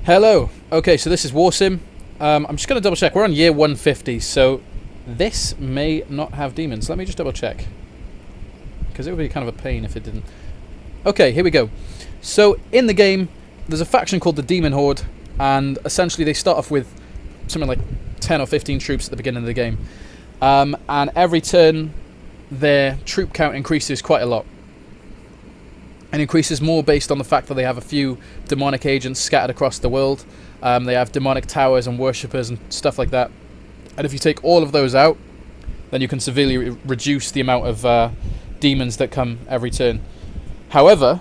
Hello. Okay, so this is Warsim. I'm just going to double check. We're on year 150, so this may not have demons. Let me just double check, because it would be kind of a pain if it didn't. Okay, here we go. So in the game, there's a faction called the Demon Horde, and essentially they start off with something like 10 or 15 troops at the beginning of the game. And every turn, their troop count increases quite a lot. And increases more based on the fact that they have a few demonic agents scattered across the world. They have demonic towers and worshippers and stuff like that. And if you take all of those out, then you can severely reduce the amount of demons that come every turn. However,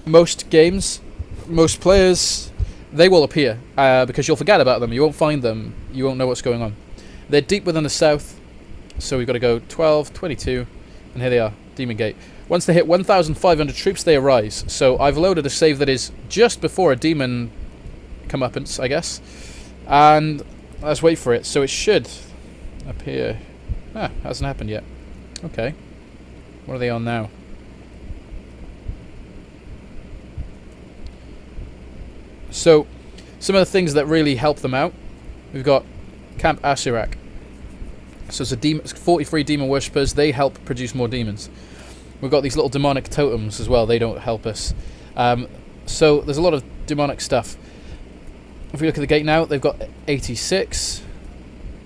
most games, most players, they will appear because you'll forget about them. You won't find them. You won't know what's going on. They're deep within the south, so we've got to go 12, 22, and here they are, Demon Gate. Once they hit 1,500 troops, they arise. So I've loaded a save that is just before a demon comeuppance, I guess. And let's wait for it. So it should appear. Hasn't happened yet. Okay. What are they on now? So, some of the things that really help them out. We've got Camp Ashirak. So it's 43 demon worshippers. They help produce more demons. We've got these little demonic totems as well. They don't help us. So there's a lot of demonic stuff. If we look at the gate now, they've got 86.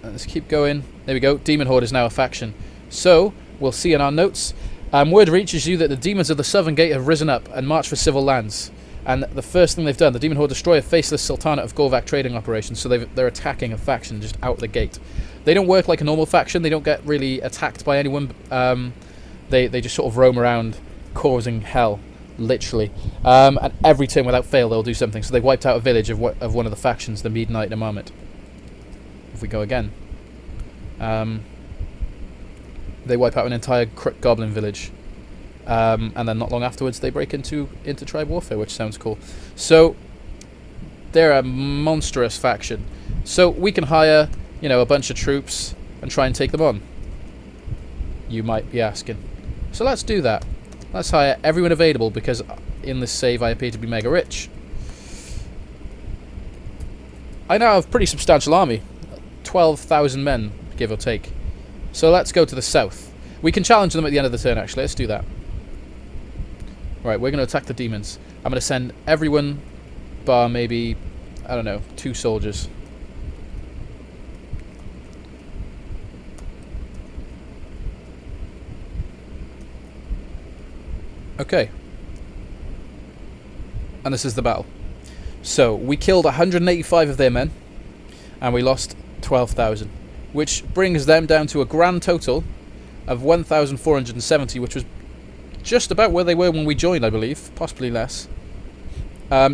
Let's keep going. There we go. Demon Horde is now a faction. So we'll see in our notes. Word reaches you that the demons of the southern gate have risen up and marched for civil lands. And the first thing they've done, the Demon Horde destroy a faceless Sultanate of Golvac trading operation. So they're attacking a faction just out the gate. They don't work like a normal faction. They don't get really attacked by anyone. They just sort of roam around causing hell, literally. And every turn without fail they'll do something. So they wiped out a village of one of the factions, the Midnight Marmot. If we go again. They wipe out an entire Goblin village. And then not long afterwards they break into tribe warfare, which sounds cool. So they're a monstrous faction. So we can hire, a bunch of troops and try and take them on. You might be asking. So let's do that. Let's hire everyone available, because in this save I appear to be mega rich. I now have a pretty substantial army. 12,000 men, give or take. So let's go to the south. We can challenge them at the end of the turn, actually. Let's do that. Right, we're going to attack the demons. I'm going to send everyone bar maybe, I don't know, 2 soldiers. Okay. And this is the battle. So, we killed 185 of their men, and we lost 12,000, which brings them down to a grand total of 1,470, which was just about where they were when we joined, I believe, possibly less.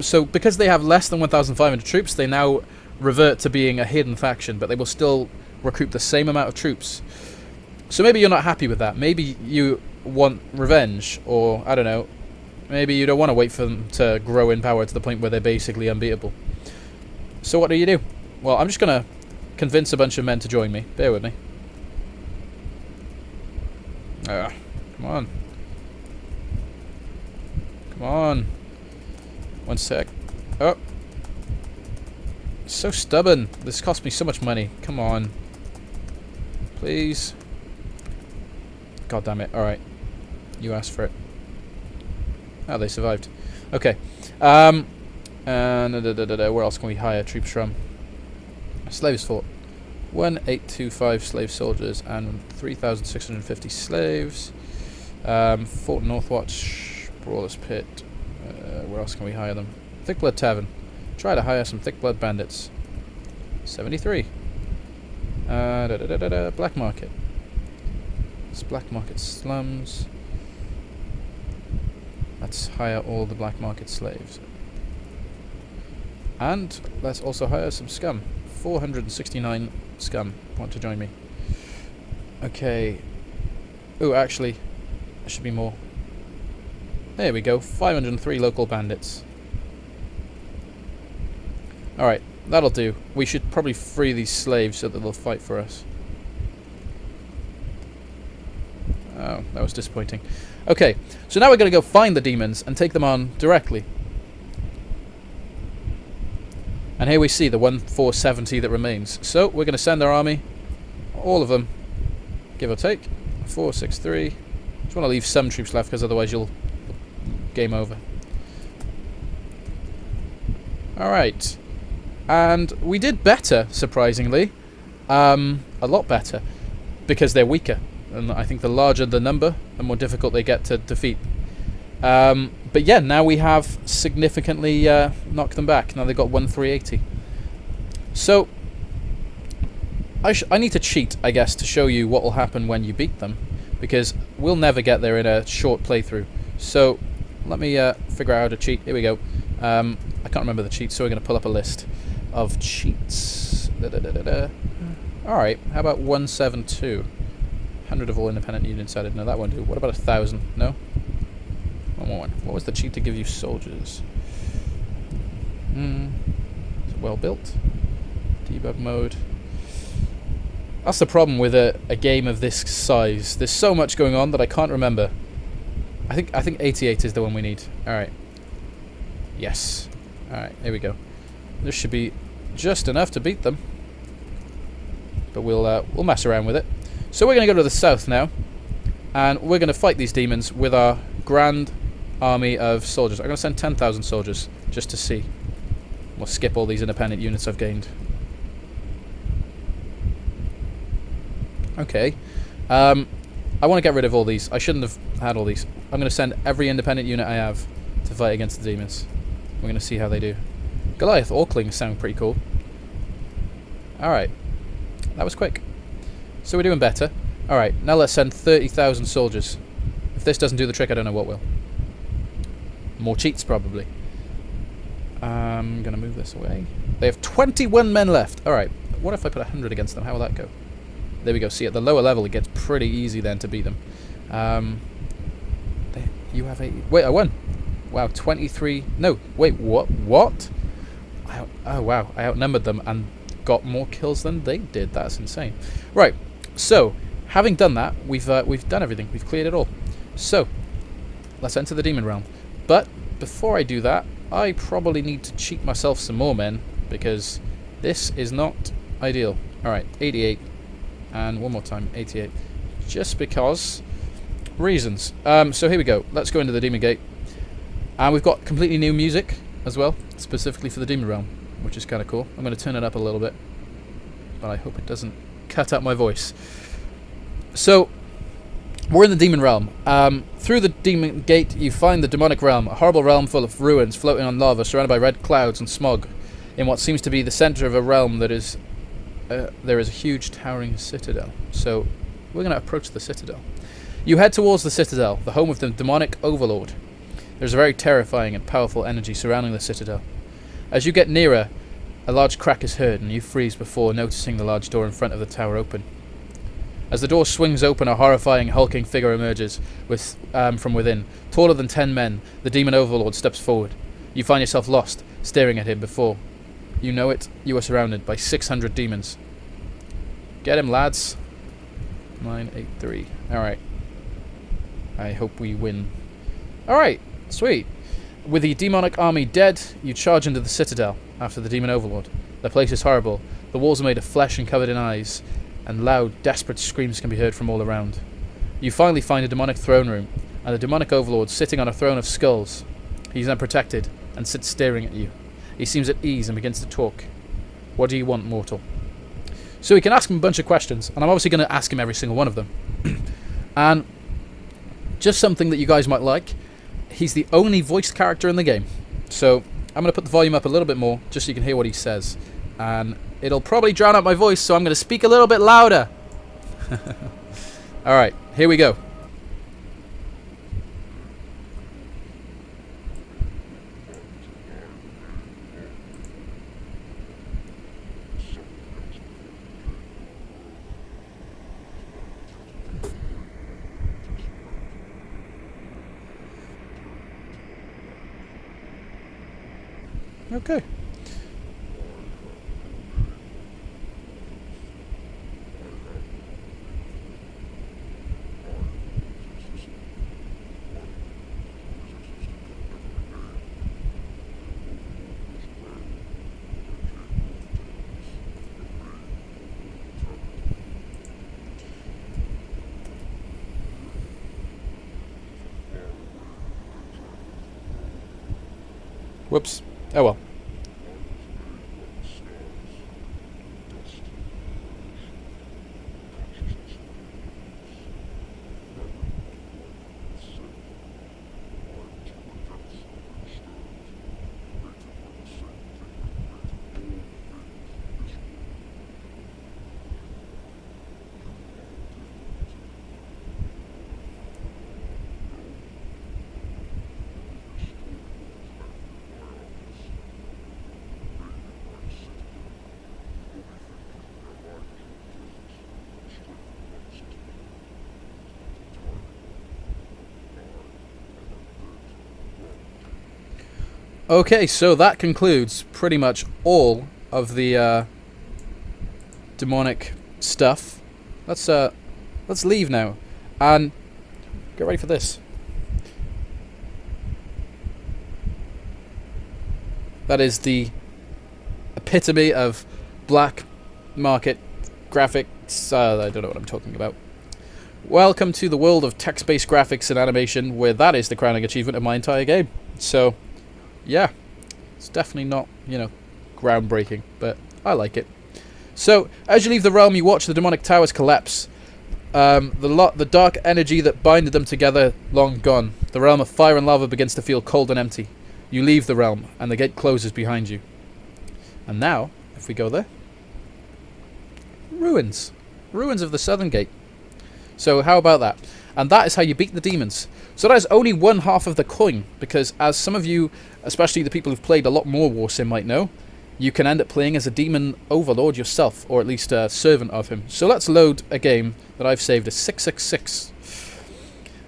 So, because they have less than 1,500 troops, they now revert to being a hidden faction, but they will still recruit the same amount of troops. So maybe you're not happy with that. Maybe you want revenge, or I don't know, maybe you don't want to wait for them to grow in power to the point where they're basically unbeatable. So what do? Well, I'm just going to convince a bunch of men to join me. Bear with me. Come on. Come on. One sec. Oh. So stubborn. This cost me so much money. Come on. Please. God damn it. Alright. You asked for it. Oh, they survived. Okay. And where else can we hire troops from? Slaves fort. 1,825 slave soldiers and 3,650 slaves. Fort Northwatch, Brawler's Pit. Where else can we hire them? Thick Blood Tavern. Try to hire some Thick Blood Bandits. 73. Black Market. It's Black Market slums. Let's hire all the Black Market slaves. And let's also hire some scum. 469 scum want to join me. Okay. Oh, actually, there should be more. There we go. 503 local bandits. Alright, that'll do. We should probably free these slaves so that they'll fight for us. Oh, that was disappointing. Okay, so now we're going to go find the demons and take them on directly. And here we see the 1470 that remains. So we're going to send our army, all of them, give or take, 463. Just want to leave some troops left because otherwise you'll game over. Alright. And we did better, surprisingly. A lot better. Because they're weaker. And I think the larger the number, the more difficult they get to defeat. But yeah, now we have significantly knocked them back. Now they've got 1380. So, I need to cheat, I guess, to show you what will happen when you beat them. Because we'll never get there in a short playthrough. So, let me figure out how to cheat. Here we go. I can't remember the cheats, so we're going to pull up a list of cheats. Alright, how about 172? 100 of all independent units added. No, that won't do. What about 1,000? No? One more one. What was the cheat to give you soldiers? Is it well built? Debug mode. That's the problem with a game of this size. There's so much going on that I can't remember. I think 88 is the one we need. Alright. Yes. Alright, here we go. This should be just enough to beat them. But we'll mess around with it. So we're going to go to the south now. And we're going to fight these demons with our grand army of soldiers. I'm going to send 10,000 soldiers just to see. We'll skip all these independent units I've gained. Okay. I want to get rid of all these. I shouldn't have had all these. I'm going to send every independent unit I have to fight against the demons. We're going to see how they do. Goliath Orklings sound pretty cool. Alright. That was quick. So we're doing better. Alright, now let's send 30,000 soldiers. If this doesn't do the trick, I don't know what will. More cheats, probably. I'm going to move this away. They have 21 men left. Alright, what if I put 100 against them? How will that go? There we go. See, at the lower level, it gets pretty easy then to beat them. You have 80. Wait, I won. Wow, 23. No, wait, what? Oh, wow. I outnumbered them and got more kills than they did. That's insane. Right, so, having done that, we've done everything. We've cleared it all. So, let's enter the demon realm. But, before I do that, I probably need to cheat myself some more men, because this is not ideal. Alright, 88. And one more time, 88. Just because reasons. So here we go. Let's go into the Demon Gate. And we've got completely new music as well, specifically for the Demon Realm, which is kind of cool. I'm going to turn it up a little bit, but I hope it doesn't cut out my voice. So, we're in the Demon Realm. Through the Demon Gate, you find the Demonic Realm, a horrible realm full of ruins floating on lava, surrounded by red clouds and smog, in what seems to be the center of a realm that is... there is a huge towering citadel. So, we're going to approach the citadel. You head towards the citadel, the home of the demonic Overlord. There's a very terrifying and powerful energy surrounding the citadel. As you get nearer, a large crack is heard, and you freeze before noticing the large door in front of the tower open. As the door swings open, a horrifying, hulking figure emerges from within. Taller than 10 men, the demon Overlord steps forward. You find yourself lost, staring at him before. You know it, you are surrounded by 600 demons. Get him, lads. 983. Alright. I hope we win. Alright, sweet. With the demonic army dead, you charge into the citadel after the demon Overlord. The place is horrible. The walls are made of flesh and covered in eyes, and loud, desperate screams can be heard from all around. You finally find a demonic throne room, and the demonic Overlord sitting on a throne of skulls. He's unprotected, and sits staring at you. He seems at ease and begins to talk. What do you want, mortal? So we can ask him a bunch of questions, and I'm obviously going to ask him every single one of them. And just something that you guys might like, he's the only voiced character in the game. So I'm going to put the volume up a little bit more, just so you can hear what he says. And it'll probably drown out my voice, so I'm going to speak a little bit louder. Alright, here we go. Okay. Whoops. Oh well. Okay, so that concludes pretty much all of the demonic stuff. Let's leave now and get ready for this. That is the epitome of black market graphics. I don't know what I'm talking about. Welcome to the world of text-based graphics and animation, where that is the crowning achievement of my entire game. So, yeah, it's definitely not, groundbreaking, but I like it. So, as you leave the realm, you watch the demonic towers collapse. The dark energy that binded them together, long gone. The realm of fire and lava begins to feel cold and empty. You leave the realm, and the gate closes behind you. And now, if we go there, ruins. Ruins of the southern gate. So how about that? And that is how you beat the demons. So that is only one half of the coin, because as some of you, especially the people who've played a lot more Warsim might know, you can end up playing as a demon overlord yourself, or at least a servant of him. So let's load a game that I've saved as 666.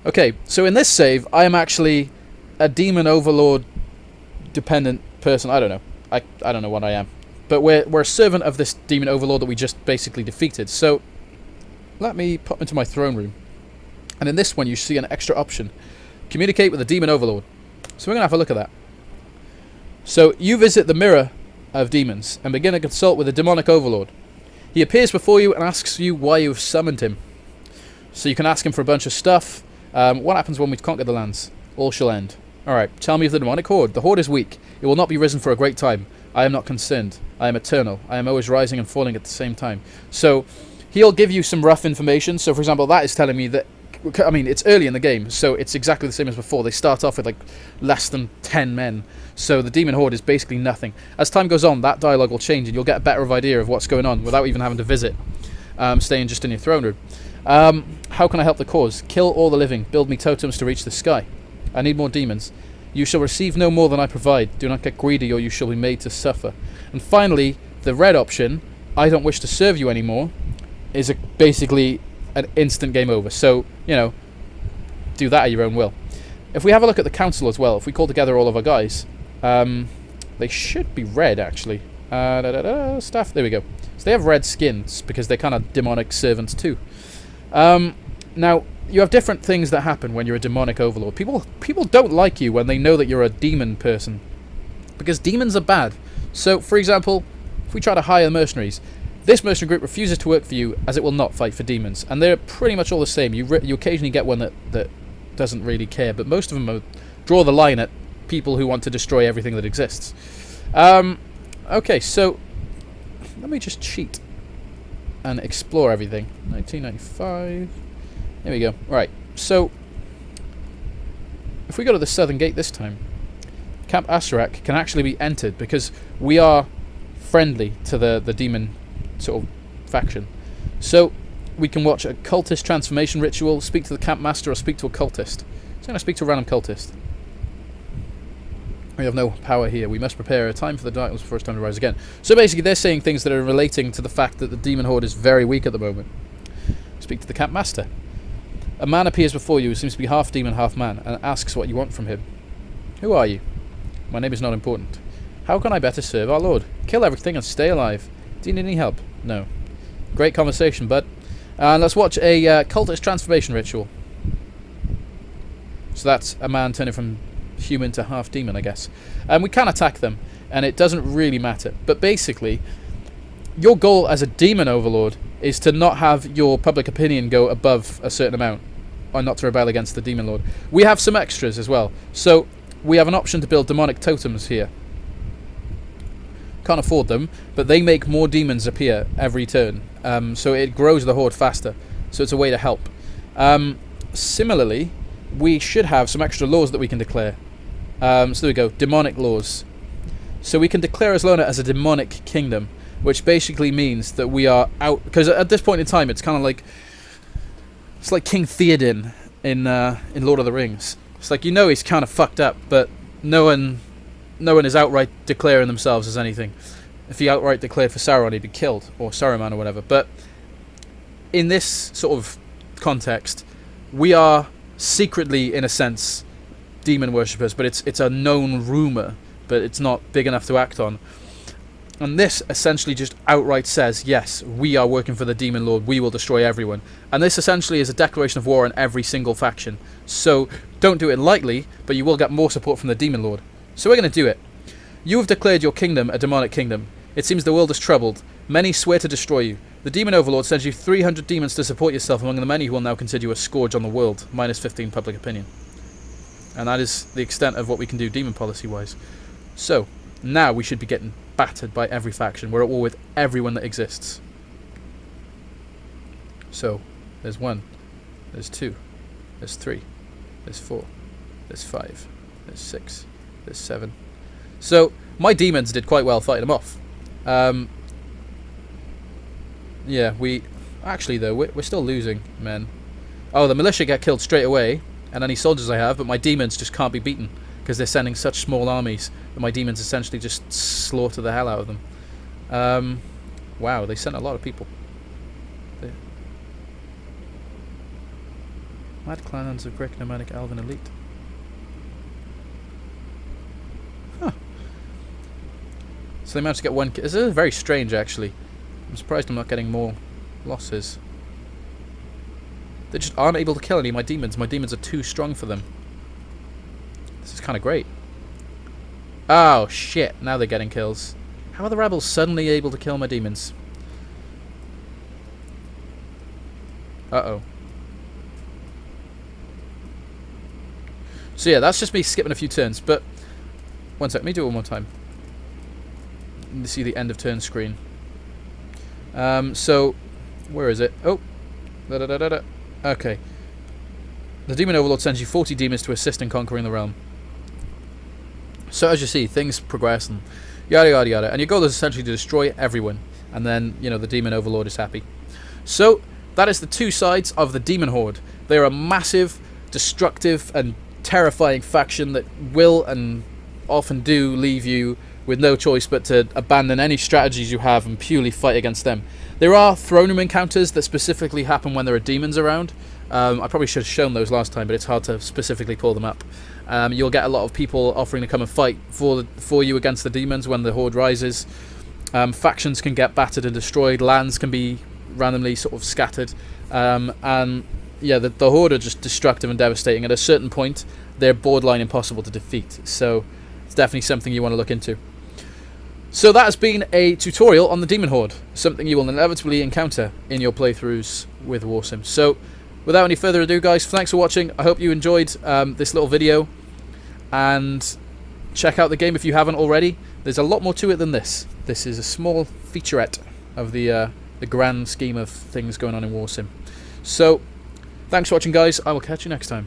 Okay, so in this save, I am actually a demon overlord dependent person. I don't know. I don't know what I am. But we're a servant of this demon overlord that we just basically defeated. So let me pop into my throne room. And in this one, you see an extra option. Communicate with the demon overlord. So we're going to have a look at that. So you visit the mirror of demons and begin to consult with the demonic overlord. He appears before you and asks you why you have summoned him. So you can ask him for a bunch of stuff. What happens when we conquer the lands? All shall end. Alright, tell me of the demonic horde. The horde is weak. It will not be risen for a great time. I am not concerned. I am eternal. I am always rising and falling at the same time. So he'll give you some rough information. So for example, that is telling me that, I mean, it's early in the game, so it's exactly the same as before. They start off with like less than 10 men. So the demon horde is basically nothing. As time goes on, that dialogue will change and you'll get a better idea of what's going on without even having to visit, staying just in your throne room. How can I help the cause? Kill all the living. Build me totems to reach the sky. I need more demons. You shall receive no more than I provide. Do not get greedy or you shall be made to suffer. And finally, the red option, I don't wish to serve you anymore, is basically an instant game over. So, do that at your own will. If we have a look at the council as well, if we call together all of our guys, they should be red actually. Staff, there we go. So they have red skins because they're kind of demonic servants too. Now, you have different things that happen when you're a demonic overlord. People don't like you when they know that you're a demon person, because demons are bad. So, for example, if we try to hire mercenaries, this mercenary group refuses to work for you as it will not fight for demons, and they're pretty much all the same. You occasionally get one that doesn't really care, but most of them draw the line at people who want to destroy everything that exists. Okay, so let me just cheat and explore everything. 1995. There we go. Right, so if we go to the southern gate this time, Camp Asarak can actually be entered because we are friendly to the demon sort of faction. So we can watch a cultist transformation ritual, speak to the camp master, or speak to a cultist. So I'm going to speak to a random cultist. We have no power here. We must prepare a time for the darkness before it's time to rise again. So basically they're saying things that are relating to the fact that the demon horde is very weak at the moment. Speak to the camp master. A man appears before you who seems to be half demon, half man, and asks what you want from him. Who are you? My name is not important. How can I better serve our lord? Kill everything and stay alive. Do you need any help? No. Great conversation, bud. Let's watch a cultist transformation ritual. So that's a man turning from human to half demon, I guess. And we can attack them, and it doesn't really matter. But basically, your goal as a demon overlord is to not have your public opinion go above a certain amount, or not to rebel against the demon lord. We have some extras as well. So we have an option to build demonic totems here. Can't afford them, but they make more demons appear every turn, so it grows the horde faster, so it's a way to help. Similarly, we should have some extra laws that we can declare. So there we go, demonic laws. So we can declare Aslona as a demonic kingdom, which basically means that we are out, because at this point in time it's kind of like, it's like King Theoden in Lord of the Rings. It's like, you know, he's kind of fucked up, but no one is outright declaring themselves as anything. If he outright declared for Sauron, he'd be killed, or Saruman or whatever. But in this sort of context, we are secretly, in a sense, demon worshippers, but it's a known rumour, but it's not big enough to act on. And this essentially just outright says, yes, we are working for the Demon Lord, we will destroy everyone. And this essentially is a declaration of war on every single faction. So don't do it lightly, but you will get more support from the Demon Lord. So we're going to do it. You have declared your kingdom a demonic kingdom. It seems the world is troubled. Many swear to destroy you. The Demon Overlord sends you 300 demons to support yourself among the many who will now consider you a scourge on the world. Minus 15 public opinion. And that is the extent of what we can do demon policy-wise. So, now we should be getting battered by every faction. We're at war with everyone that exists. So, there's 1, there's 2, there's 3, there's 4, there's 5, there's 6, there's 7. So, my demons did quite well fighting them off. Yeah, actually though, we're still losing, men. Oh, the militia get killed straight away, and any soldiers I have, but my demons just can't be beaten, because they're sending such small armies that my demons essentially just slaughter the hell out of them. Wow, they sent a lot of people. Mad clans of Greek, Nomadic, Elven, Elite. Huh. So they managed to get 1 kill. This is very strange, actually. I'm surprised I'm not getting more losses. They just aren't able to kill any of my demons. My demons are too strong for them. This is kind of great. Oh, shit. Now they're getting kills. How are the rebels suddenly able to kill my demons? Uh-oh. So yeah, that's just me skipping a few turns, but... One sec, let me do it one more time. You see the end of turn screen. So, where is it? Oh. Da-da-da-da-da. Okay. The Demon Overlord sends you 40 demons to assist in conquering the realm. So as you see, things progress and yada yada yada. And your goal is essentially to destroy everyone. And then, you know, the Demon Overlord is happy. So, that is the 2 sides of the Demon Horde. They are a massive, destructive, and terrifying faction that will and often do leave you with no choice but to abandon any strategies you have and purely fight against them. There are throne room encounters that specifically happen when there are demons around. I probably should have shown those last time, but it's hard to specifically pull them up. You'll get a lot of people offering to come and fight for you against the demons when the horde rises. Factions can get battered and destroyed. Lands can be randomly sort of scattered. And yeah, the horde are just destructive and devastating. At a certain point, they're borderline impossible to defeat. So it's definitely something you want to look into. So that has been a tutorial on the Demon Horde, something you will inevitably encounter in your playthroughs with Warsim. So, without any further ado, guys, thanks for watching. I hope you enjoyed this little video, and check out the game if you haven't already. There's a lot more to it than this. This is a small featurette of the grand scheme of things going on in Warsim. So, thanks for watching, guys. I will catch you next time.